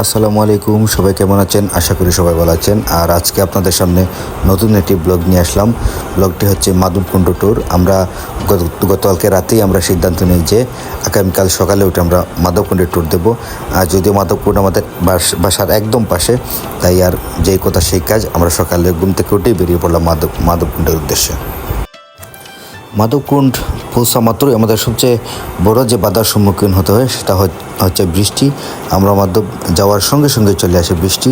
আসসালামু আলাইকুম, সবাই কেমন আছেন? আশা করি সবাই ভালো আছেন। আর আজকে আপনাদের সামনে নতুন একটি ব্লগ নিয়ে আসলাম। ব্লগটি হচ্ছে মাধবকুণ্ড ট্যুর। আমরা গতকালকে রাতেই আমরা সিদ্ধান্ত নিই যে আগামীকাল সকালে উঠে আমরা মাধবকুণ্ডের ট্যুর দেবো। আর যদিও মাধবকুণ্ড আমাদের বাসার একদম পাশে, তাই আর যেই কথা সেই কাজ, আমরা সকালে ঘুম থেকে উঠেই বেরিয়ে পড়লাম মাধবকুণ্ডের উদ্দেশ্যে। মাধবকুণ্ড পৌঁছা মাত্রই আমাদের সবচেয়ে বড় যে বাধার সম্মুখীন হতে হয় সেটা হচ্ছে বৃষ্টি। আমরা মাধব যাওয়ার সঙ্গে সঙ্গে চলে আসে বৃষ্টি।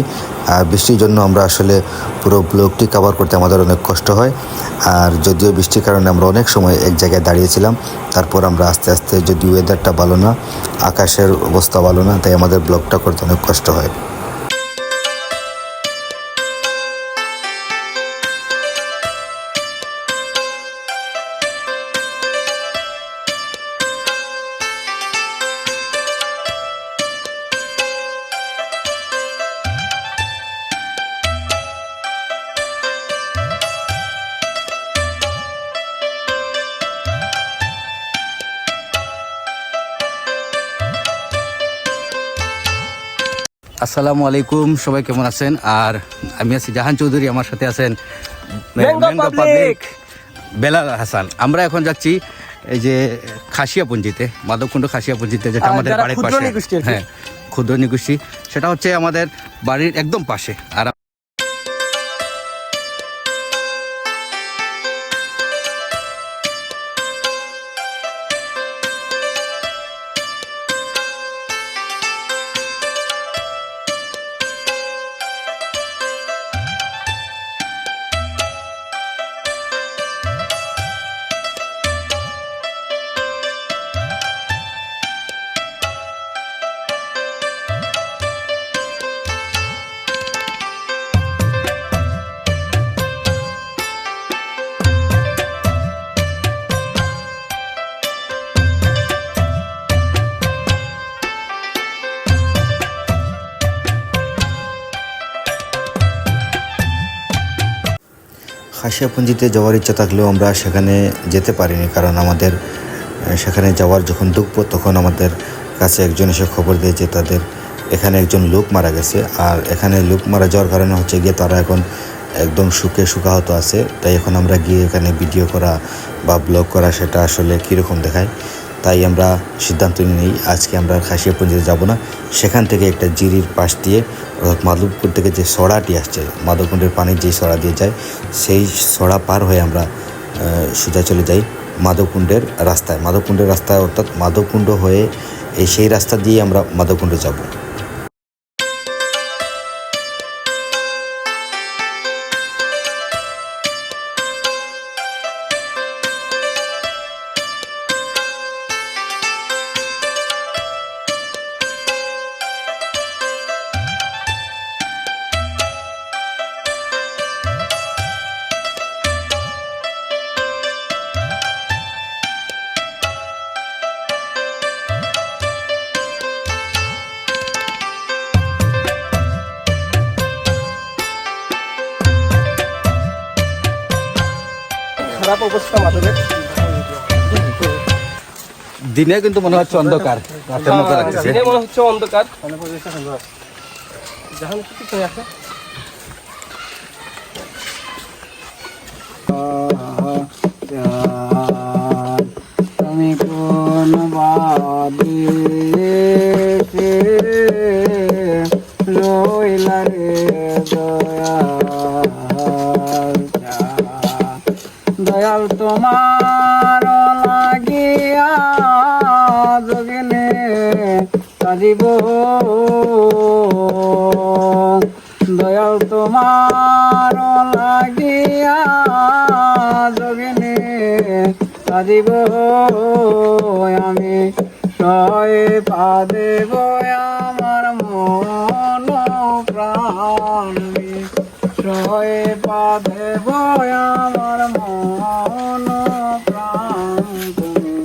আর বৃষ্টির জন্য আমরা আসলে পুরো ব্লকটি কভার করতে আমাদের অনেক কষ্ট হয়। আর যদিও বৃষ্টির কারণে আমরা অনেক সময় এক জায়গায় দাঁড়িয়েছিলাম, তারপর আমরা আস্তে আস্তে, যদি ওয়েদারটা ভালো না, আকাশের অবস্থা ভালো না, তাই আমাদের ব্লগটা করতে অনেক কষ্ট হয়। আসসালামু আলাইকুম, সবাই কেমন আছেন? আর আমি আছি জাহান চৌধুরী, আমার সাথে আছেন ম্যাঙ্গো পাবলিক, বেলাল হাসান। আমরা এখন যাচ্ছি এই যে খাসিয়াপুঞ্জিতে, মাধবকুণ্ড খাসিয়াপুঞ্জিতে, যেটা আমাদের বাড়ির পাশে। হ্যাঁ, ক্ষুদ্র নিগোষ্ঠী, সেটা হচ্ছে আমাদের বাড়ির একদম পাশে। আর খাসিয়াপুঞ্জিতে যাওয়ার ইচ্ছা থাকলেও আমরা সেখানে যেতে পারিনি, কারণ আমাদের সেখানে যাওয়ার যখন ঢুকবো তখন আমাদের কাছে একজন এসে খবর দেয় যে তাদের এখানে একজন লোক মারা গেছে। আর এখানে লোক মারা যাওয়ার কারণে হচ্ছে গিয়ে তারা এখন একদম শুকাহত আছে। তাই এখন আমরা গিয়ে এখানে ভিডিও করা বা ব্লগ করা, সেটা আসলে কীরকম দেখায়। তাই আমরা সিদ্ধান্ত নিই আজকে আমরা খাসিয়াপুঞ্জিতে যাব না। সেখান থেকে একটা জিরির পাশ দিয়ে, অর্থাৎ মাধবকুণ্ড থেকে যে সড়াটি আসছে, মাধবকুণ্ডের পানির যেই সড়া দিয়ে যায়, সেই সড়া পার হয়ে আমরা সোজা চলে যাই মাধবকুণ্ডের রাস্তায়, অর্থাৎ মাধবকুণ্ড হয়ে সেই রাস্তা দিয়ে আমরা মাধবকুণ্ডে যাব। খারাপ অবস্থা মাধবের। দিনে কিন্তু মনে হচ্ছে অন্ধকার, রাতের মতো লাগছে। দিনে মনে হচ্ছে অন্ধকার। জাহান কি আছে? তুমি কোন বাদে রইলা রে দয়াল তোমার লাগিয়া যোগিনে সাজিব, দয়াল তোমার লাগিয়া যোগিনে সাজিব, আমি সয় পা দেব আমার মন প্রাণ, সয় পা দেব আমার মন প্রাণ, তুমি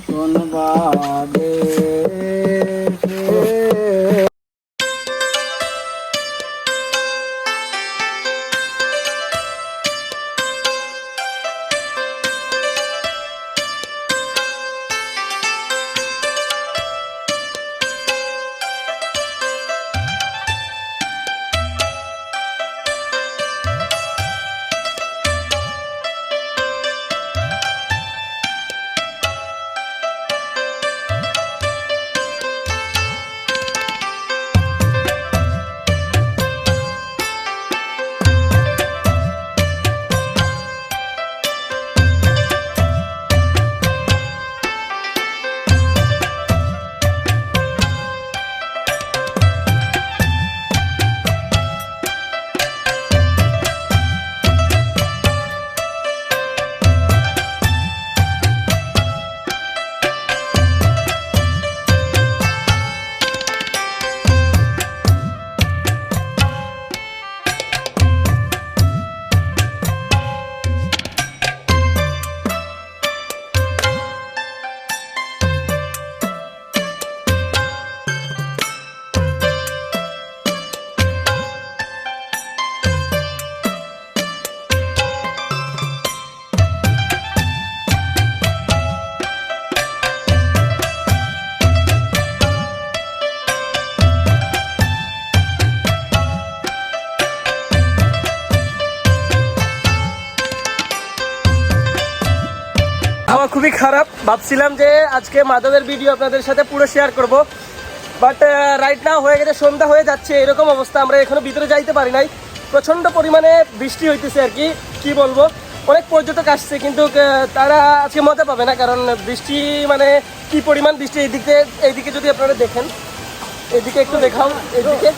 কোন বাদে আবহাওয়া খুবই খারাপ। ভাবছিলাম যে আজকে মাধবের ভিডিও আপনাদের সাথে পুরো শেয়ার করব, বাট রাইট নাও হয়ে গেছে, সন্ধ্যা হয়ে যাচ্ছে, এরকম অবস্থা। আমরা এখনো ভিতরে যাইতে পারি নাই, প্রচণ্ড পরিমাণে বৃষ্টি হইতেছে আর কি বলবো। অনেক পর্যটক আসছে, কিন্তু তারা আজকে মজা পাবে না, কারণ বৃষ্টি মানে কি পরিমাণ বৃষ্টি। এইদিকে যদি আপনারা দেখেন, এইদিকে একটু দেখাও, এইদিকে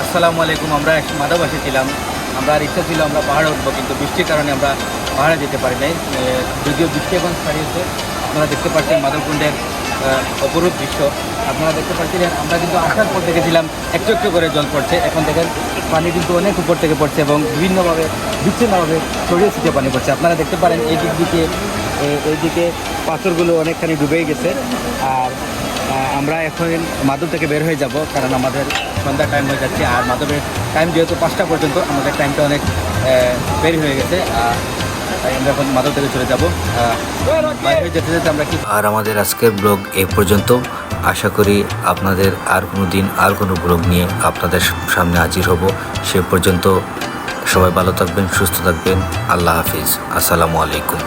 আসসালামু আলাইকুম। আমরা মাধব এসেছিলাম, আমরা আর ইচ্ছা ছিল আমরা পাহাড়ে উঠবো, কিন্তু বৃষ্টির কারণে আমরা পাহাড়ে যেতে পারি নাই। যদিও বৃষ্টি এখন ছাড়িয়েছে, আপনারা দেখতে পাচ্ছেন মাধবকুণ্ডের অপরূপ দৃশ্য আপনারা দেখতে পাচ্ছিলেন। আমরা কিন্তু আসার পর দেখেছিলাম একটু একটু করে জল পড়ছে, এখন দেখেন পানি কিন্তু অনেক উপর থেকে পড়ছে এবং বিভিন্নভাবে বিচ্ছিন্নভাবে ছড়িয়ে ছিটিয়ে পানি পড়ছে। আপনারা দেখতে পারেন এইদিকে পাথরগুলো অনেকখানি ডুবেই গেছে। আর আমরা এখন মাধব থেকে বের হয়ে যাব, কারণ আমাদের সন্ধ্যার টাইম হয়ে যাচ্ছে। আর মাধবের টাইম যেহেতু 5টা পর্যন্ত, আমাদের টাইমটা অনেক বের হয়ে গেছে। আমরা এখন মাধব থেকে চলে যাবো। বাইরে যেতে যেতে আমরা আর আমাদের আজকের ব্লগ এই পর্যন্ত। আশা করি আপনাদের আর কোনো দিন আর কোনো ব্লগ নিয়ে আপনাদের সামনে হাজির হব। সে পর্যন্ত সবাই ভালো থাকবেন, সুস্থ থাকবেন। আল্লাহ হাফিজ। আসসালামু আলাইকুম।